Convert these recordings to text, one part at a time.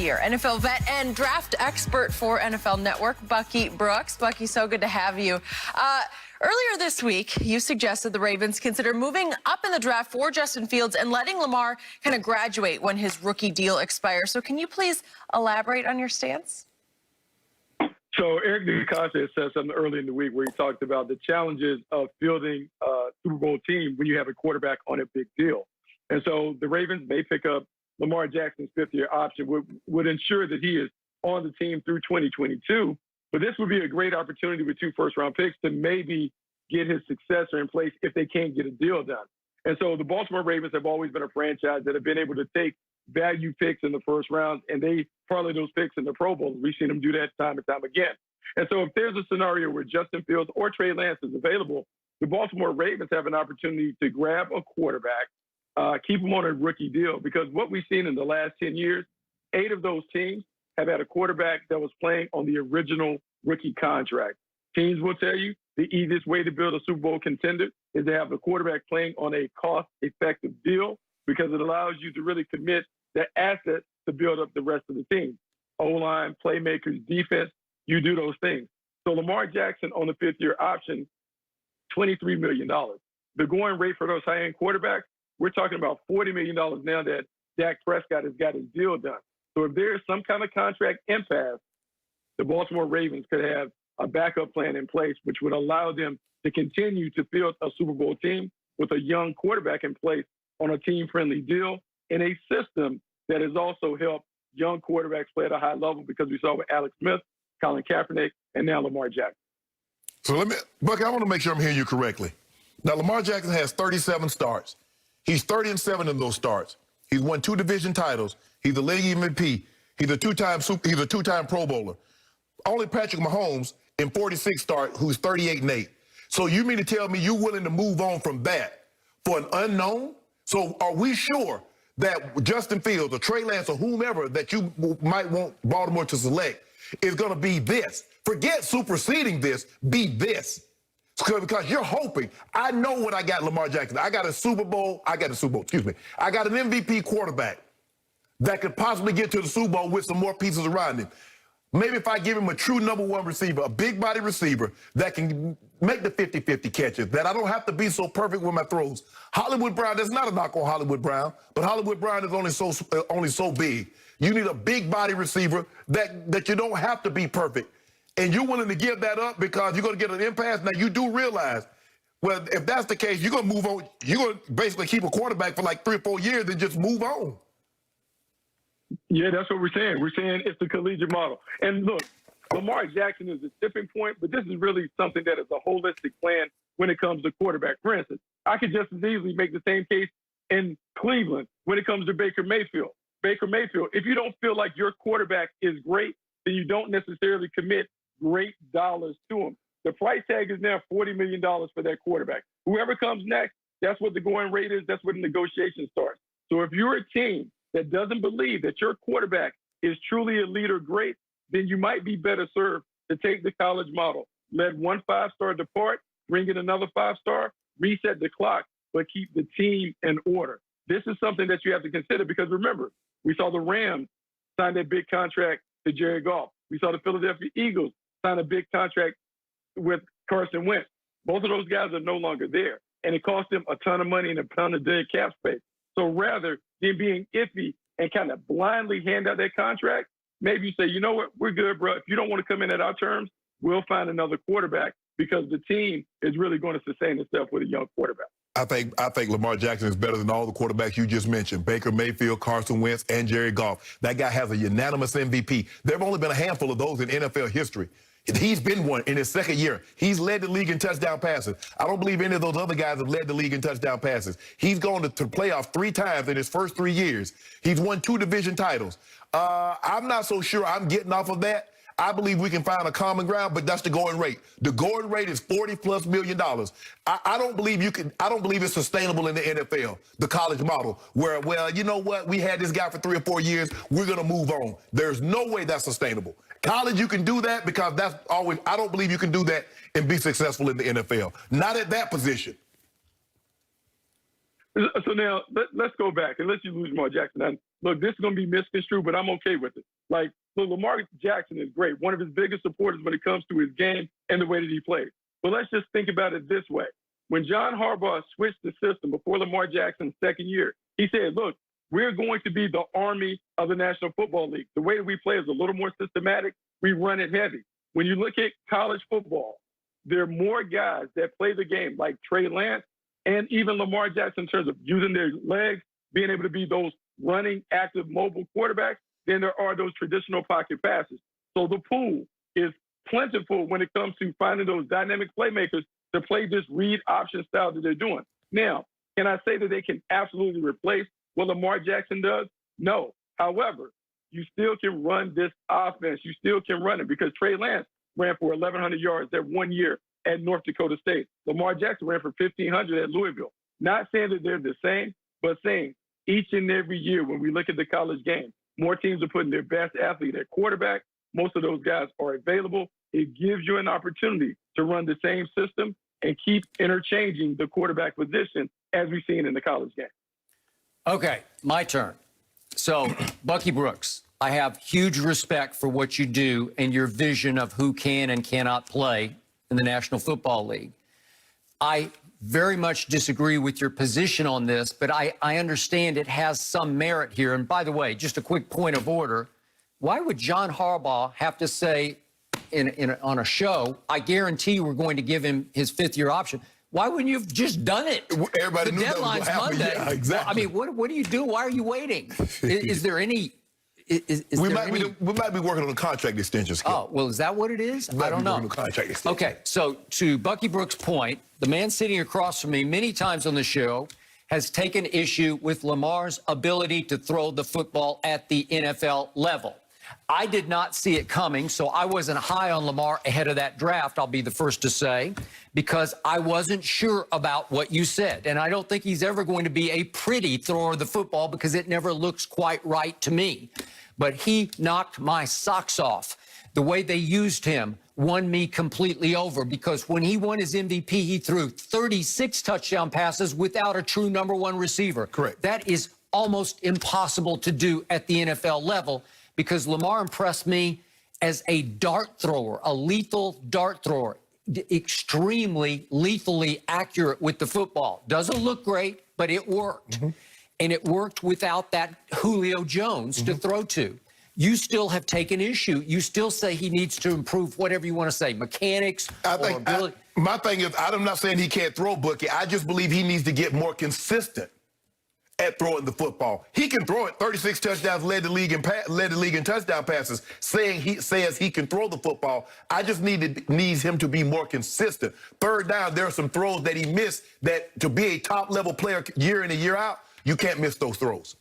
the year. NFL vet and draft expert for NFL Network, Bucky Brooks. Bucky, so good to have you. Earlier this week, you suggested the Ravens consider moving up in the draft for Justin Fields and letting Lamar kind of graduate when his rookie deal expires. So can you please elaborate on your stance? So Eric DeCosta said something early in the week where he talked about the challenges of fielding a Super Bowl team when you have a quarterback on a big deal. And so the Ravens may pick up Lamar Jackson's fifth-year option, would ensure that he is on the team through 2022. But this would be a great opportunity with 2 first-round picks to maybe get his successor in place if they can't get a deal done. And so the Baltimore Ravens have always been a franchise that have been able to take value picks in the first round, and they parlay those picks in the Pro Bowl. We've seen them do that time and time again. And so if there's a scenario where Justin Fields or Trey Lance is available, the Baltimore Ravens have an opportunity to grab a quarterback, keep him on a rookie deal, because what we've seen in the last 10 years, 8 of those teams have had a quarterback that was playing on the original rookie contract. Teams will tell you the easiest way to build a Super Bowl contender is to have the quarterback playing on a cost-effective deal, because it allows you to really commit the assets to build up the rest of the team. O-line, playmakers, defense, you do those things. So Lamar Jackson on the 5th-year option, $23 million. The going rate for those high-end quarterbacks, we're talking about $40 million now that Dak Prescott has got his deal done. So if there's some kind of contract impasse, the Baltimore Ravens could have a backup plan in place, which would allow them to continue to field a Super Bowl team with a young quarterback in place on a team-friendly deal in a system that has also helped young quarterbacks play at a high level, because we saw with Alex Smith, Colin Kaepernick, and now Lamar Jackson. So Bucky, I want to make sure I'm hearing you correctly. Now, Lamar Jackson has 37 starts. He's 30-7 in those starts. He's won 2 division titles. He's a league MVP. He's a two-time Pro Bowler. Only Patrick Mahomes in 46 starts, who's 38-8. So you mean to tell me you're willing to move on from that for an unknown? So are we sure that Justin Fields or Trey Lance or whomever that you might want Baltimore to select is going to be this? Forget superseding this, be this. Because you're hoping. I know what I got Lamar Jackson. I got an MVP quarterback that could possibly get to the Super Bowl with some more pieces around him. Maybe if I give him a true #1 receiver, a big body receiver that can make the 50-50 catches, that I don't have to be so perfect with my throws. Hollywood Brown, there's not a knock on Hollywood Brown, but Hollywood Brown is only so big. You need a big body receiver that you don't have to be perfect. And you're willing to give that up because you're going to get an impasse. Now, you do realize, well, if that's the case, you're going to move on. You're going to basically keep a quarterback for like 3 or 4 years and just move on. Yeah, that's what we're saying. We're saying it's the collegiate model. And look, Lamar Jackson is a tipping point, but this is really something that is a holistic plan when it comes to quarterback. For instance, I could just as easily make the same case in Cleveland when it comes to Baker Mayfield. Baker Mayfield, if you don't feel like your quarterback is great, then you don't necessarily commit great dollars to him. The price tag is now $40 million for that quarterback. Whoever comes next, that's what the going rate is. That's where the negotiation starts. So if you're a team that doesn't believe that your quarterback is truly a leader great, then you might be better served to take the college model. Let 1 5-star depart, bring in another 5-star, reset the clock, but keep the team in order. This is something that you have to consider, because remember, we saw the Rams sign that big contract to Jared Goff. We saw the Philadelphia Eagles sign a big contract with Carson Wentz. Both of those guys are no longer there, and it cost them a ton of money and a ton of dead cap space. So rather than being iffy and kind of blindly hand out that contract, maybe you say, you know what, we're good, bro. If you don't want to come in at our terms, we'll find another quarterback, because the team is really going to sustain itself with a young quarterback. I think Lamar Jackson is better than all the quarterbacks you just mentioned. Baker Mayfield, Carson Wentz, and Jared Goff. That guy has a unanimous MVP. There have only been a handful of those in NFL history. He's been one in his second year. He's led the league in touchdown passes. I don't believe any of those other guys have led the league in touchdown passes. He's gone to playoffs 3 times in his first 3 years. He's won 2 division titles. I'm not so sure I'm getting off of that. I believe we can find a common ground, but that's the going rate. The going rate is $40+ million. I don't believe it's sustainable in the NFL, the college model, where, well, you know what? We had this guy for 3 or 4 years. We're going to move on. There's no way that's sustainable. College, you can do that, because that's always, I don't believe you can do that and be successful in the NFL. Not at that position. So now let's go back, and let's you lose Lamar Jackson. look, this is going to be misconstrued, but I'm okay with it. Like, look, Lamar Jackson is great. One of his biggest supporters when it comes to his game and the way that he plays. But let's just think about it this way. When John Harbaugh switched the system before Lamar Jackson's second year, he said, look, we're going to be the army of the National Football League. The way that we play is a little more systematic. We run it heavy. When you look at college football, there are more guys that play the game like Trey Lance and even Lamar Jackson in terms of using their legs, being able to be those running, active, mobile quarterbacks than there are those traditional pocket passes. So the pool is plentiful when it comes to finding those dynamic playmakers to play this read option style that they're doing. Now, can I say that they can absolutely replace what Lamar Jackson does? No. However, you still can run this offense. You still can run it because Trey Lance ran for 1,100 yards that 1 year at North Dakota State. Lamar Jackson ran for 1,500 at Louisville. Not saying that they're the same, but saying each and every year when we look at the college game, more teams are putting their best athlete at quarterback. Most of those guys are available. It gives you an opportunity to run the same system and keep interchanging the quarterback position as we've seen in the college game. Okay, my turn. So, Bucky Brooks, I have huge respect for what you do and your vision of who can and cannot play in the National Football League. I very much disagree with your position on this, but I understand it has some merit here. And by the way, just a quick point of order, why would John Harbaugh have to say on a show, I guarantee we're going to give him his fifth-year option? Why wouldn't you have just done it? Everybody the knew that was deadline's gonna happen. Monday. Yeah, exactly. I mean, what do you do? Why are you waiting? Is there any... We might be working on a contract extension. Skip. Oh, well, is that what it is? I don't know. Okay, so to Bucky Brooks' point, the man sitting across from me many times on the show has taken issue with Lamar's ability to throw the football at the NFL level. I did not see it coming, so I wasn't high on Lamar ahead of that draft, I'll be the first to say, because I wasn't sure about what you said. And I don't think he's ever going to be a pretty thrower of the football because it never looks quite right to me. But he knocked my socks off. The way they used him won me completely over because when he won his MVP, he threw 36 touchdown passes without a true number one receiver. Correct. That is almost impossible to do at the NFL level because Lamar impressed me as a dart thrower, a lethal dart thrower, extremely lethally accurate with the football. Doesn't look great, but it worked. Mm-hmm. And it worked without that Julio Jones to throw to. You still have taken issue. You still say he needs to improve whatever you want to say, mechanics or ability. My thing is, I'm not saying he can't throw, Bucky. I just believe he needs to get more consistent at throwing the football. He can throw it. 36 touchdowns, led the league in touchdown passes, says he can throw the football. I just needs him to be more consistent. Third down, there are some throws that he missed that to be a top-level player year in and year out, you can't miss those throws.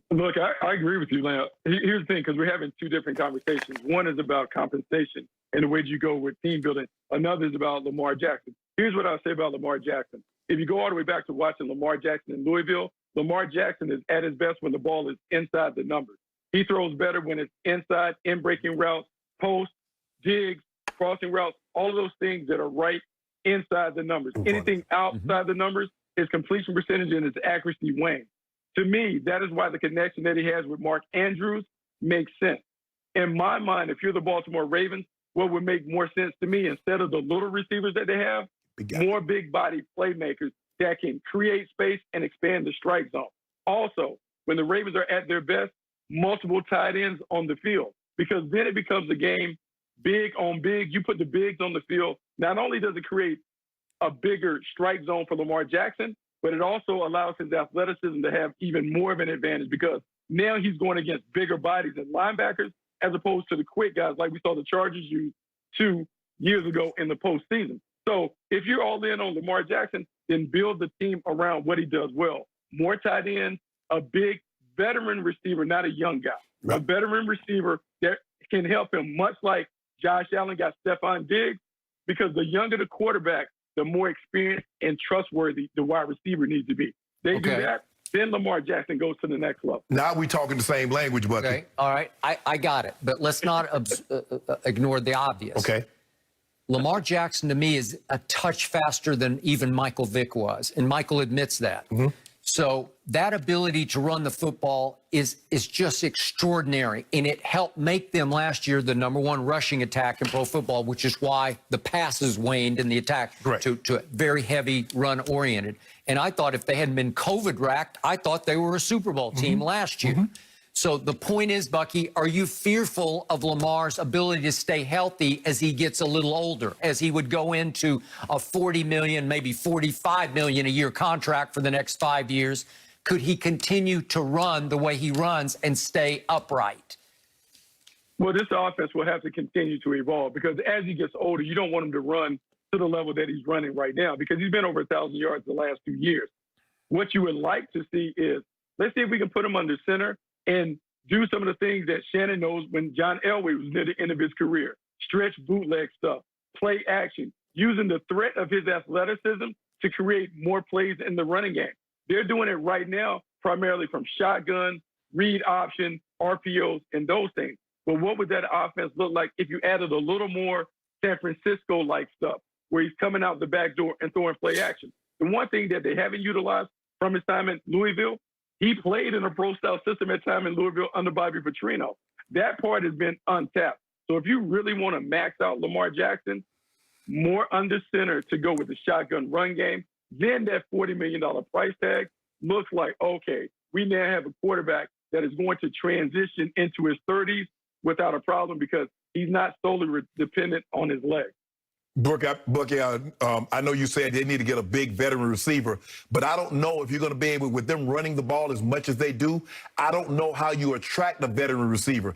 Look, I agree with you, Lamar. Here's the thing, because we're having two different conversations. One is about compensation and the way you go with team building. Another is about Lamar Jackson. Here's what I'll say about Lamar Jackson. If you go all the way back to watching Lamar Jackson in Louisville, Lamar Jackson is at his best when the ball is inside the numbers. He throws better when it's inside, in breaking routes, post, digs, crossing routes, all of those things that are right inside the numbers. Anything outside the numbers, his completion percentage and his accuracy wanes. To me, that is why the connection that he has with Mark Andrews makes sense. In my mind, if you're the Baltimore Ravens, what would make more sense to me, instead of the little receivers that they have, more big body playmakers that can create space and expand the strike zone. Also, when the Ravens are at their best, multiple tight ends on the field, because then it becomes a game big on big. You put the bigs on the field. Not only does it create a bigger strike zone for Lamar Jackson, but it also allows his athleticism to have even more of an advantage because now he's going against bigger bodies and linebackers as opposed to the quick guys like we saw the Chargers use 2 years ago in the postseason. So if you're all in on Lamar Jackson, then build the team around what he does well. More tight ends, a big veteran receiver, not a young guy. Right. A veteran receiver that can help him, much like Josh Allen got Stephon Diggs, because the younger the quarterback, the more experienced and trustworthy the wide receiver needs to be. They do that, then Lamar Jackson goes to the next level. Now we're talking the same language, Bucky. Okay, all right, I got it. But let's not ignore the obvious. Okay. Lamar Jackson, to me, is a touch faster than even Michael Vick was, and Michael admits that. So that ability to run the football is just extraordinary. And it helped make them last year the #1 rushing attack in pro football, which is why the passes waned and the attack to very heavy run oriented. And I thought if they hadn't been COVID racked, I thought they were a Super Bowl team last year. So the point is, Bucky, are you fearful of Lamar's ability to stay healthy as he gets a little older, as he would go into a $40 million, maybe $45 million a year contract for the next 5 years? Could he continue to run the way he runs and stay upright? Well, this offense will have to continue to evolve because as he gets older, you don't want him to run to the level that he's running right now because he's been over 1,000 yards the last 2 years. What you would like to see is, let's see if we can put him under center and do some of the things that Shannon knows when John Elway was near the end of his career. Stretch bootleg stuff, play action, using the threat of his athleticism to create more plays in the running game. They're doing it right now, primarily from shotgun, read option, RPOs, and those things. But what would that offense look like if you added a little more San Francisco-like stuff, where he's coming out the back door and throwing play action? The one thing that they haven't utilized from his time in Louisville, he played in a pro-style system at time in Louisville under Bobby Petrino. That part has been untapped. So if you really want to max out Lamar Jackson, more under center to go with the shotgun run game, then that $40 million price tag looks like, okay, we now have a quarterback that is going to transition into his 30s without a problem because he's not solely dependent on his legs. Bucky, I know you said they need to get a big veteran receiver, but I don't know if you're going to be able, with them running the ball as much as they do, I don't know how you attract a veteran receiver.